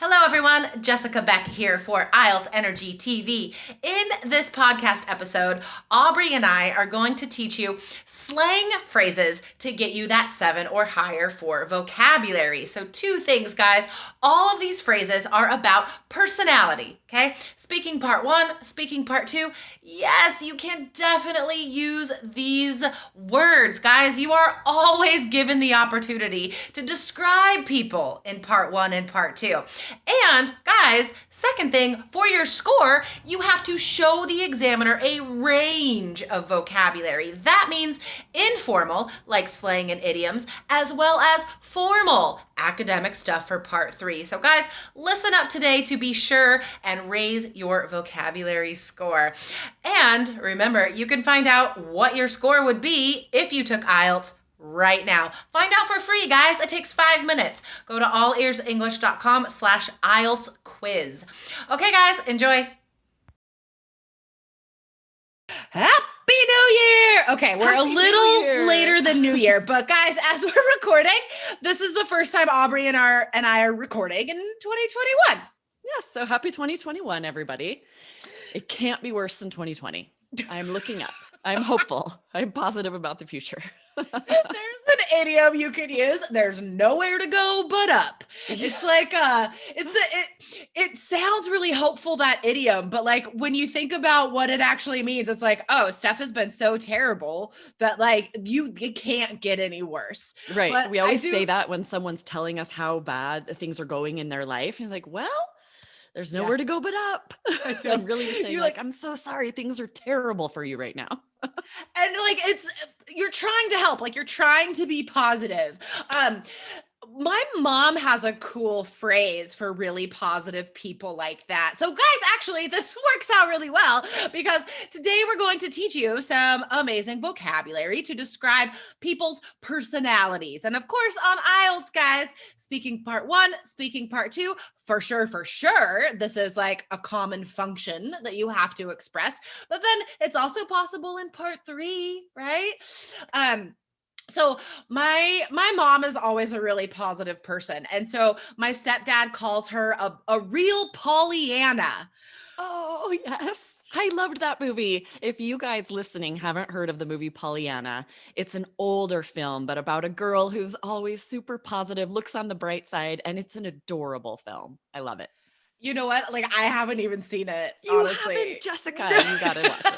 Hello, everyone. Jessica Beck here for IELTS Energy TV. In this podcast episode, Aubrey and I are going to teach you slang phrases to get you that 7 or higher for vocabulary. So, two things, guys. All of these phrases are about personality, okay? Speaking part 1, speaking part 2. Yes, you can definitely use these words, guys. You are always given the opportunity to describe people in part 1 and part 2. And guys, second thing, for your score, you have to show the examiner a range of vocabulary. That means informal, like slang and idioms, as well as formal, academic stuff for part 3. So guys, listen up today to be sure and raise your vocabulary score. And remember, you can find out what your score would be if you took IELTS right now. Find out for free, guys. It takes 5 minutes. Go to allearsenglish.com/IELTS quiz. Okay, guys, enjoy. Happy New Year! Okay, we're a little later than New Year, but guys, as we're recording, this is the first time Aubrey and I are recording in 2021. Yes, so happy 2021, everybody. It can't be worse than 2020. I'm looking up. I'm hopeful. I'm positive about the future. There's an idiom you could use. There's nowhere to go but up. It's like it sounds really hopeful, that idiom, but like when you think about what it actually means, it's like, oh, stuff has been so terrible that like it can't get any worse. Right. But we always say that when someone's telling us how bad things are going in their life. It's like, well, there's nowhere to go but up. And really you're saying like, I'm so sorry. Things are terrible for you right now. And like, you're trying to help, like you're trying to be positive. My mom has a cool phrase for really positive people like that. So guys, actually, this works out really well because today we're going to teach you some amazing vocabulary to describe people's personalities. And of course, on IELTS, guys, speaking part 1, speaking part 2, for sure, this is like a common function that you have to express. But then it's also possible in part 3, right? So my mom is always a really positive person. And so my stepdad calls her a real Pollyanna. Oh, yes. I loved that movie. If you guys listening haven't heard of the movie Pollyanna, it's an older film, but about a girl who's always super positive, looks on the bright side, and it's an adorable film. I love it. You know what? Like, I haven't even seen it, you honestly. Haven't, Jessica. You gotta watch it.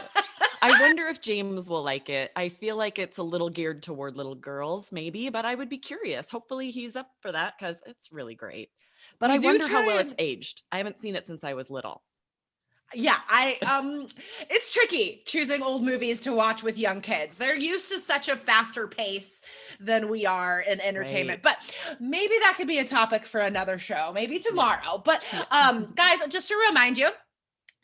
I wonder if James will like it. I feel like it's a little geared toward little girls, maybe, but I would be curious. Hopefully he's up for that because it's really great. But I wonder how well it's aged. I haven't seen it since I was little. Yeah, it's tricky choosing old movies to watch with young kids. They're used to such a faster pace than we are in entertainment. Right. But maybe that could be a topic for another show, maybe tomorrow. But guys, just to remind you,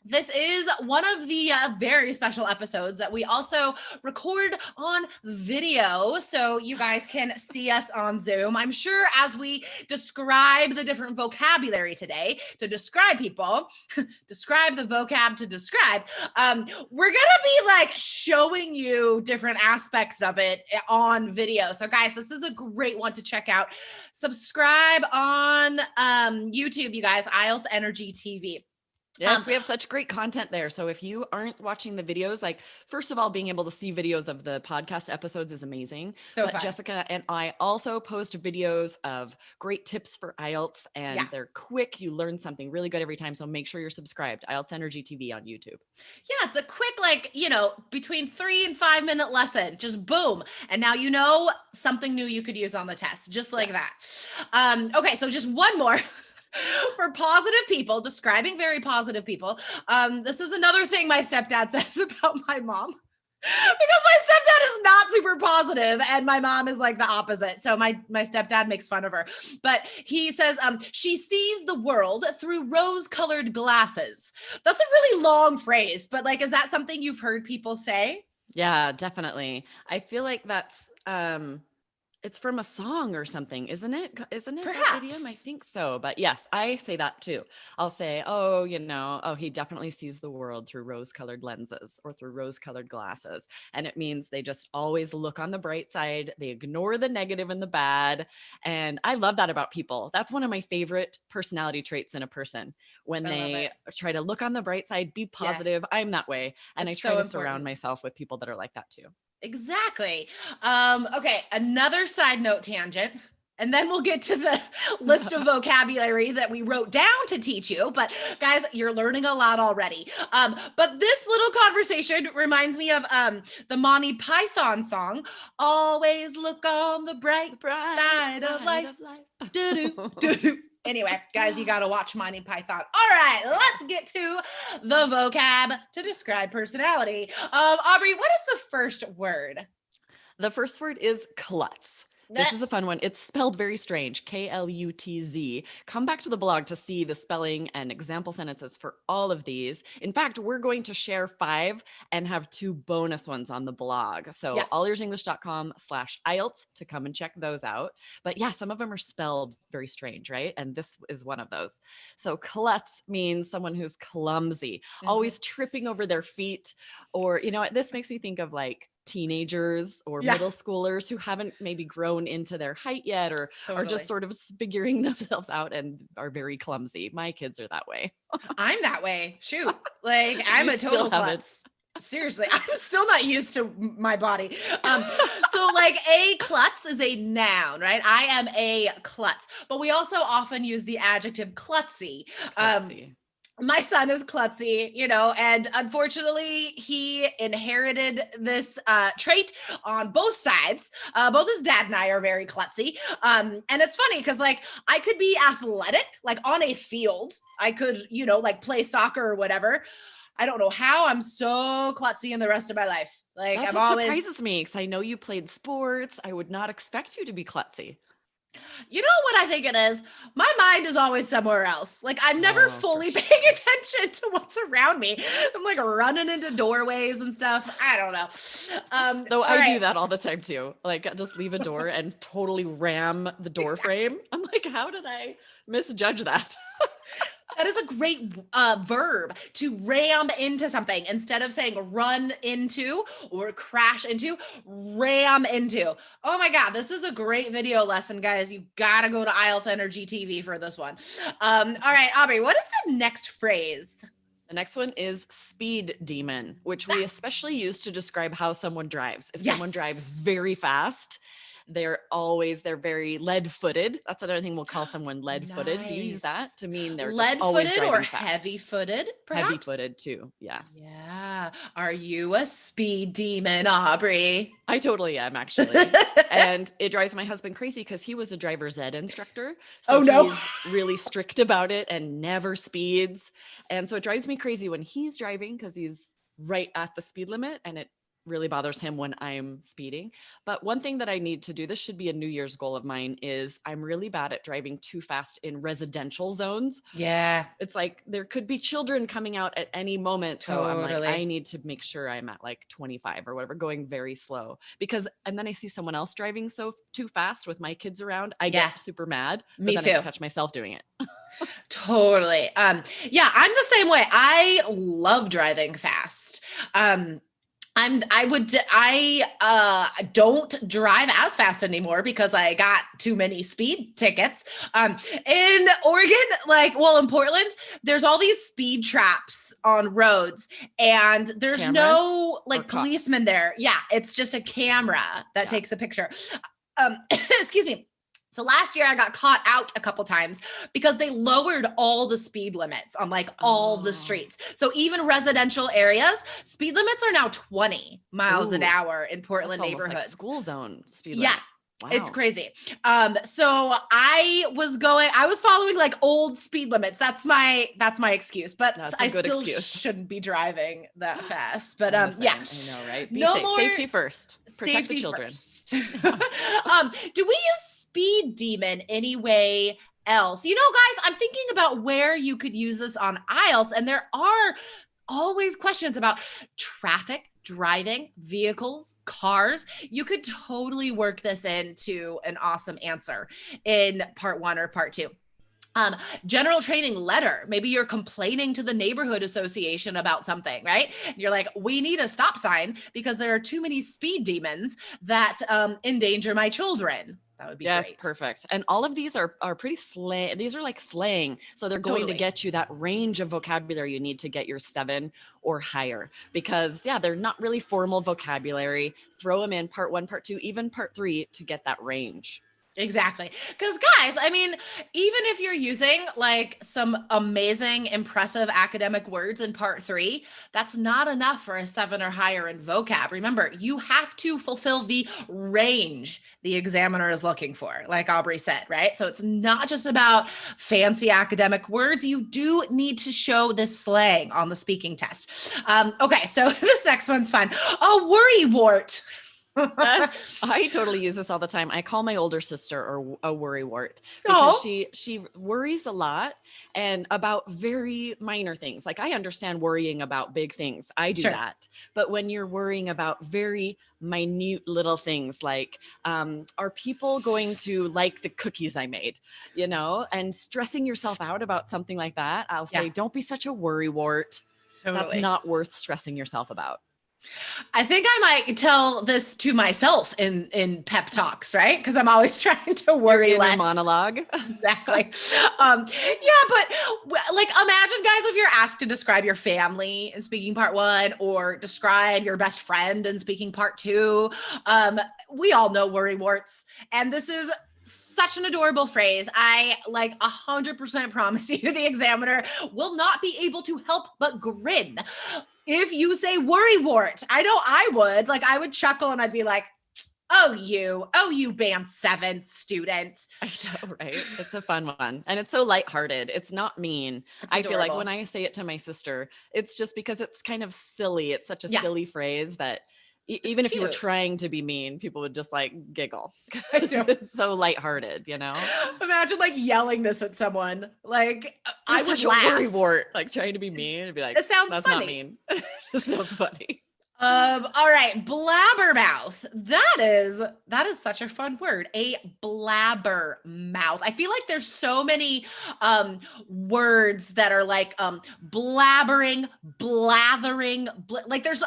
this is one of the very special episodes that we also record on video, so you guys can see us on Zoom. I'm sure as we describe the different vocabulary today to describe people, describe the vocab to describe, we're gonna be like showing you different aspects of it on video. So guys, this is a great one to check out. Subscribe on YouTube, you guys, IELTS Energy TV. Yes, we have such great content there. So if you aren't watching the videos, like, first of all, being able to see videos of the podcast episodes is amazing. But fun. Jessica and I also post videos of great tips for IELTS, and they're quick. You learn something really good every time. So make sure you're subscribed. IELTS Energy TV on YouTube. Yeah, it's a quick, like, between 3 and 5 minute lesson. Just boom. And now you know something new you could use on the test, just like that. Okay, so just one more. For positive people, describing very positive people. This is another thing my stepdad says about my mom. Because my stepdad is not super positive and my mom is like the opposite. So my stepdad makes fun of her. But he says, she sees the world through rose-colored glasses. That's a really long phrase, but like, is that something you've heard people say? Yeah, definitely. I feel like that's It's from a song or something, isn't it? Isn't it that idiom? I Perhaps. think so. But yes, I say that too. I'll say, oh, oh, he definitely sees the world through rose-colored lenses or through rose-colored glasses. And it means they just always look on the bright side. They ignore the negative and the bad. And I love that about people. That's one of my favorite personality traits in a person, when they try to look on the bright side, be positive. Yeah. I'm that way. And it's I try so to surround myself with people that are like that too. Exactly. Okay, another side note tangent, and then we'll get to the list of vocabulary that we wrote down to teach you. But guys, you're learning a lot already. But this little conversation reminds me of the Monty Python song, "Always look on the bright side of life." Do-do, do-do. Anyway, guys, you got to watch Monty Python. All right, let's get to the vocab to describe personality. Aubrey, what is the first word? The first word is klutz. This is a fun one. It's spelled very strange, Klutz. Come back to the blog to see the spelling and example sentences for all of these. In fact, we're going to share 5 and have 2 bonus ones on the blog. So allearsenglish.com/IELTS to come and check those out. But yeah, some of them are spelled very strange, right? And this is one of those. So klutz means someone who's clumsy, always tripping over their feet, or, this makes me think of like teenagers or middle schoolers who haven't maybe grown into their height yet, or are just sort of figuring themselves out and are very clumsy. My kids are that way. I'm that way. Shoot. Like I'm a total klutz. Seriously, I'm still not used to my body. So like a klutz is a noun, right? I am a klutz, but we also often use the adjective klutzy. My son is klutzy, and unfortunately he inherited this trait on both sides. Both his dad and I are very klutzy. And it's funny because like I could be athletic, like on a field. I could, like play soccer or whatever. I don't know how I'm so klutzy in the rest of my life. Like that's what surprises me, because I know you played sports. I would not expect you to be klutzy. You know what I think it is? My mind is always somewhere else. Like I'm never fully paying attention to what's around me. I'm like running into doorways and stuff. I don't know. Though I do that all the time too. Like I just leave a door and totally ram the door frame. I'm like, how did I misjudge that? That is a great verb, to ram into something. Instead of saying run into or crash into, ram into. Oh my God, this is a great video lesson, guys. You got to go to IELTS Energy TV for this one. All right, Aubrey, what is the next phrase? The next one is speed demon, which we especially use to describe how someone drives. If someone drives very fast, they're very lead-footed. That's another thing we'll call someone lead-footed. Nice. Do you use that to mean they're just always driving or fast? Heavy-footed, perhaps? Heavy-footed too, yes. Yeah. Are you a speed demon, Aubrey? I totally am, actually. And it drives my husband crazy because he was a driver's ed instructor. So he's really strict about it and never speeds. And so it drives me crazy when he's driving because he's right at the speed limit, and it really bothers him when I'm speeding. But one thing that I need to do, this should be a New Year's goal of mine, is I'm really bad at driving too fast in residential zones. Yeah. It's like there could be children coming out at any moment. So I'm like, I need to make sure I'm at like 25 or whatever, going very slow, and then I see someone else driving too fast with my kids around. I get super mad. Me too. I can catch myself doing it. Totally. Yeah, I'm the same way. I love driving fast. I don't drive as fast anymore because I got too many speed tickets. In Oregon, in Portland, there's all these speed traps on roads, and there's no policeman there. Yeah, it's just a camera that takes a picture. Excuse me. So last year I got caught out a couple times because they lowered all the speed limits on all the streets. So even residential areas, speed limits are now 20 miles an hour in Portland neighborhoods. Like school zone speed limit. Yeah. Wow. It's crazy. So I was following old speed limits. That's my excuse, but I still shouldn't be driving that fast. But yeah, I know, right? Be safe. Safety first. Protect the children. Do we use speed demon anyway else? Guys, I'm thinking about where you could use this on IELTS, and there are always questions about traffic, driving, vehicles, cars. You could totally work this into an awesome answer in part 1 or part 2. General training letter. Maybe you're complaining to the neighborhood association about something, right? And you're like, we need a stop sign because there are too many speed demons that endanger my children. That would be yes, great. perfect. And all of these are pretty slang. These are like slang. So they're going to get you that range of vocabulary you need to get your 7 or higher, because they're not really formal vocabulary. Throw them in part 1, part 2, even part 3 to get that range. Exactly. Because guys, I mean, even if you're using like some amazing, impressive academic words in part 3, that's not enough for a 7 or higher in vocab. Remember, you have to fulfill the range the examiner is looking for, like Aubrey said, right? So it's not just about fancy academic words. You do need to show this slang on the speaking test. Okay, so this next one's fun. A worrywart. Yes, I totally use this all the time. I call my older sister a worrywart because she worries a lot and about very minor things. Like, I understand worrying about big things. I do that. But when you're worrying about very minute little things like, are people going to like the cookies I made, and stressing yourself out about something like that, I'll say, don't be such a worrywart. Totally. That's not worth stressing yourself about. I think I might tell this to myself in pep talks, right? Because I'm always trying to worry Your inner less. monologue. Exactly. But like, imagine guys, if you're asked to describe your family in speaking part 1 or describe your best friend in speaking part 2. We all know worrywarts, and this is such an adorable phrase. I 100% promise you the examiner will not be able to help but grin if you say worrywart. I know I would. Like, I would chuckle and I'd be like, oh, you band 7 student. I know, right? It's a fun one. And it's so lighthearted. It's not mean. I feel like when I say it to my sister, it's just because it's kind of silly. It's such a silly phrase that even if you were trying to be mean, people would just like giggle. It's so lighthearted, Imagine like yelling this at someone. Like, I would laugh. Worrywart, like trying to be mean and be like, it sounds that's funny. Not mean. It just sounds funny. All right, blabbermouth. That is such a fun word. A blabbermouth. I feel like there's so many words that are like blabbering, blathering, like there's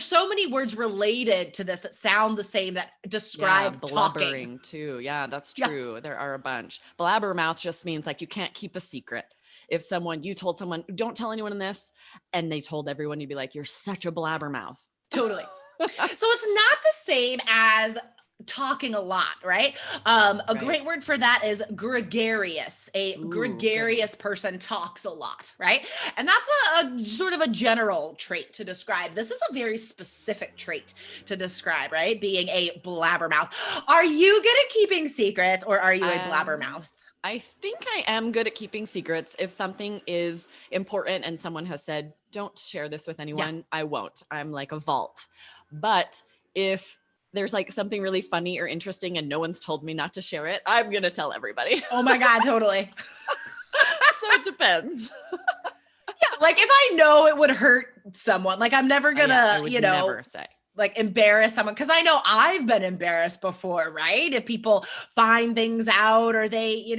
so many words related to this that sound the same that describe blubbering talking. Too. Yeah, that's true. Yeah. There are a bunch. Blabbermouth just means like you can't keep a secret. If you told someone, don't tell anyone this, and they told everyone, you'd be like, you're such a blabbermouth. Totally. So it's not the same as talking a lot, right? A great word for that is gregarious. Gregarious person talks a lot, right? And that's a sort of a general trait to describe. This is a very specific trait to describe, right? Being a blabbermouth. Are you good at keeping secrets, or are you a blabbermouth? I think I am good at keeping secrets. If something is important and someone has said, don't share this with anyone, I won't. I'm like a vault. But if there's like something really funny or interesting and no one's told me not to share it, I'm going to tell everybody. Oh my God, totally. So it depends. Like if I know it would hurt someone, like I'm never going to, never say. Like embarrass someone, because I know I've been embarrassed before, right? If people find things out, or they,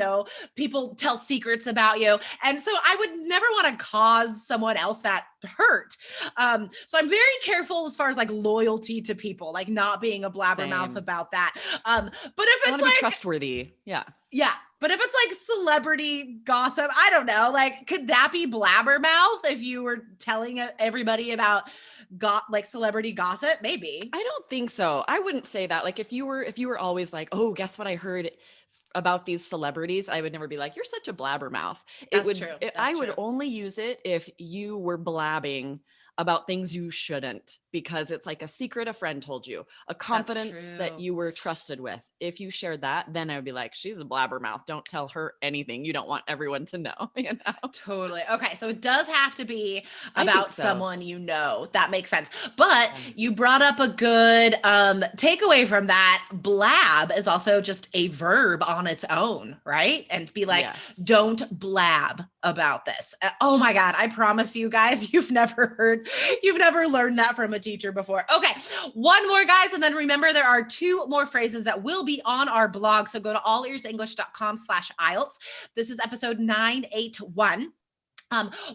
people tell secrets about you. And so I would never want to cause someone else that hurt. So I'm very careful as far as like loyalty to people, like not being a blabbermouth about that. But if it's like trustworthy. Yeah. But if it's like celebrity gossip, I don't know, like, could that be blabbermouth if you were telling everybody about celebrity gossip? Maybe. I don't think so. I wouldn't say that. Like if you were always like, oh, guess what I heard about these celebrities, I would never be like, you're such a blabbermouth. I would only use it if you were blabbing about things you shouldn't because it's like a secret a friend told you, a confidence that you were trusted with. If you shared that, then I would be like, she's a blabbermouth. Don't tell her anything. You don't want everyone to know, you know? Totally. Okay. So it does have to be about someone you know. That makes sense. But you brought up a good takeaway from that. Blab is also just a verb on its own, right? And be like, don't blab about this. Oh my God. I promise you guys, you've never learned that from a teacher before. Okay. One more, guys. And then remember, there are 2 more phrases that will be on our blog. So go to allearsenglish.com/IELTS. This is episode 981.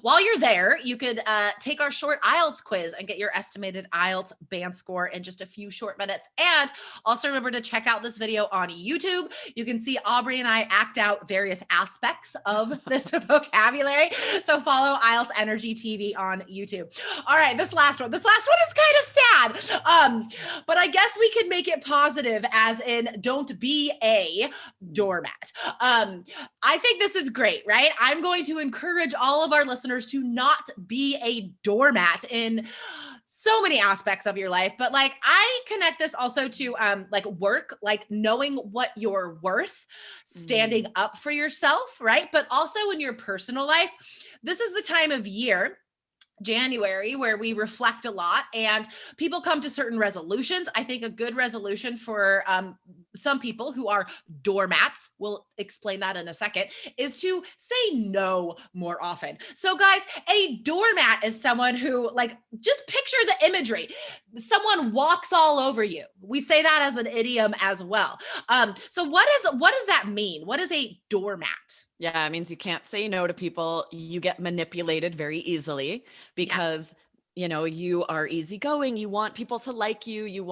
While you're there, you could take our short IELTS quiz and get your estimated IELTS band score in just a few short minutes. And also remember to check out this video on YouTube. You can see Aubrey and I act out various aspects of this vocabulary. So follow IELTS Energy TV on YouTube. All right, this last one is kind of sad, but I guess we could make it positive, as in don't be a doormat. I think this is great, right? I'm going to encourage all of our listeners to not be a doormat in so many aspects of your life. But like, I connect this also to like work, like knowing what you're worth, standing up for yourself, right? But also in your personal life, this is the time of year, January, where we reflect a lot and people come to certain resolutions. I think a good resolution for some people who are doormats, we'll explain that in a second, is to say no more often. So guys, a doormat is someone who, like, just picture the imagery. Someone walks all over you. We say that as an idiom as well. So what does that mean? What is a doormat? Yeah, it means you can't say no to people. You get manipulated very easily because you know, you are easygoing. You want people to like you. You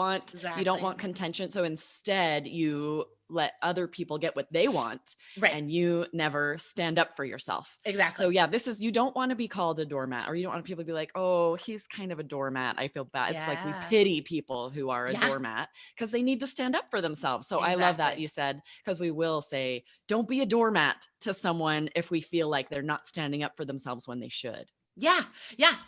don't want contention. So instead you let other people get what they want, and you never stand up for yourself. Exactly. So yeah, you don't want to be called a doormat, or you don't want people to be like, oh, he's kind of a doormat. I feel bad. It's like we pity people who are a doormat because they need to stand up for themselves. So I love that you said, because we will say, don't be a doormat to someone if we feel like they're not standing up for themselves when they should. Yeah,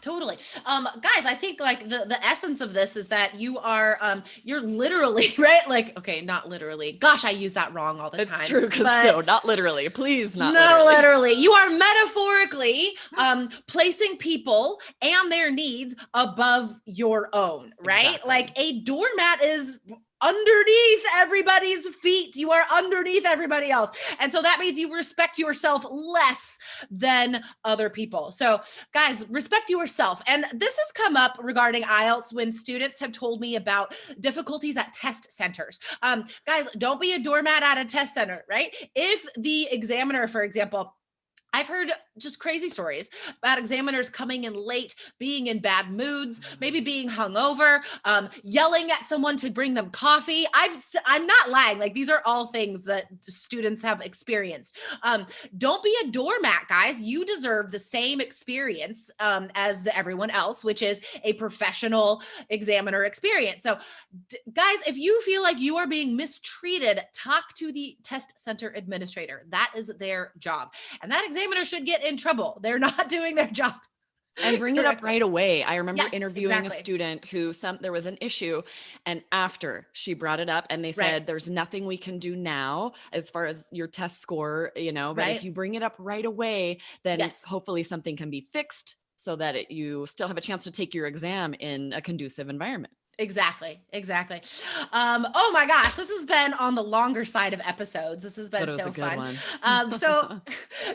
totally. Guys, I think like the essence of this is that you are, you're literally, right? Like, okay, not literally. Gosh, I use that wrong all the time. It's true. Cause no, not literally. Please, not literally. You are metaphorically, placing people and their needs above your own, right? Exactly. Like a doormat is underneath everybody's feet. You are underneath everybody else. And so that means you respect yourself less than other people. So guys, respect yourself. And this has come up regarding IELTS when students have told me about difficulties at test centers. Guys, don't be a doormat at a test center, right? If the examiner, for example, I've heard just crazy stories about examiners coming in late, being in bad moods, maybe being hungover, yelling at someone to bring them coffee. I'm not lying. Like, these are all things that students have experienced. Don't be a doormat, guys. You deserve the same experience as everyone else, which is a professional examiner experience. So guys, if you feel like you are being mistreated, talk to the test center administrator. That is their job. And that examiner should get in trouble. They're not doing their job. And bring it up right away. I remember interviewing a student who there was an issue, and after she brought it up and they said, there's nothing we can do now as far as your test score, you know, but if you bring it up right away, then hopefully something can be fixed so that you still have a chance to take your exam in a conducive environment. Exactly. Oh my gosh, this has been on the longer side of episodes. This has been so fun. So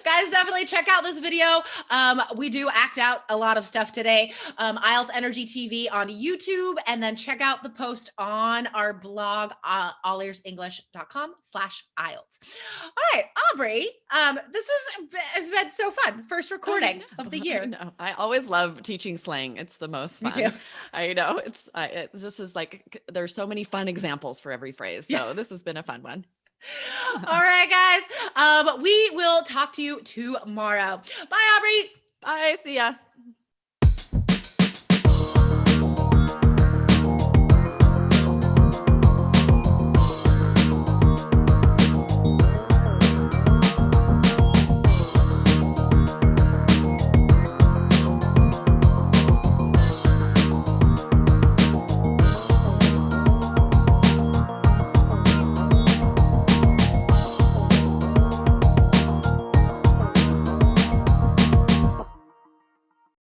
guys, definitely check out this video. We do act out a lot of stuff today. IELTS Energy TV on YouTube, and then check out the post on our blog, allearsenglish.com/IELTS. All right, Aubrey, this has been so fun. First recording of the year. I always love teaching slang. It's the most fun. Me too. I know it's just is like, there's so many fun examples for every phrase. So this has been a fun one. All right, guys. We will talk to you tomorrow. Bye, Aubrey. Bye. See ya.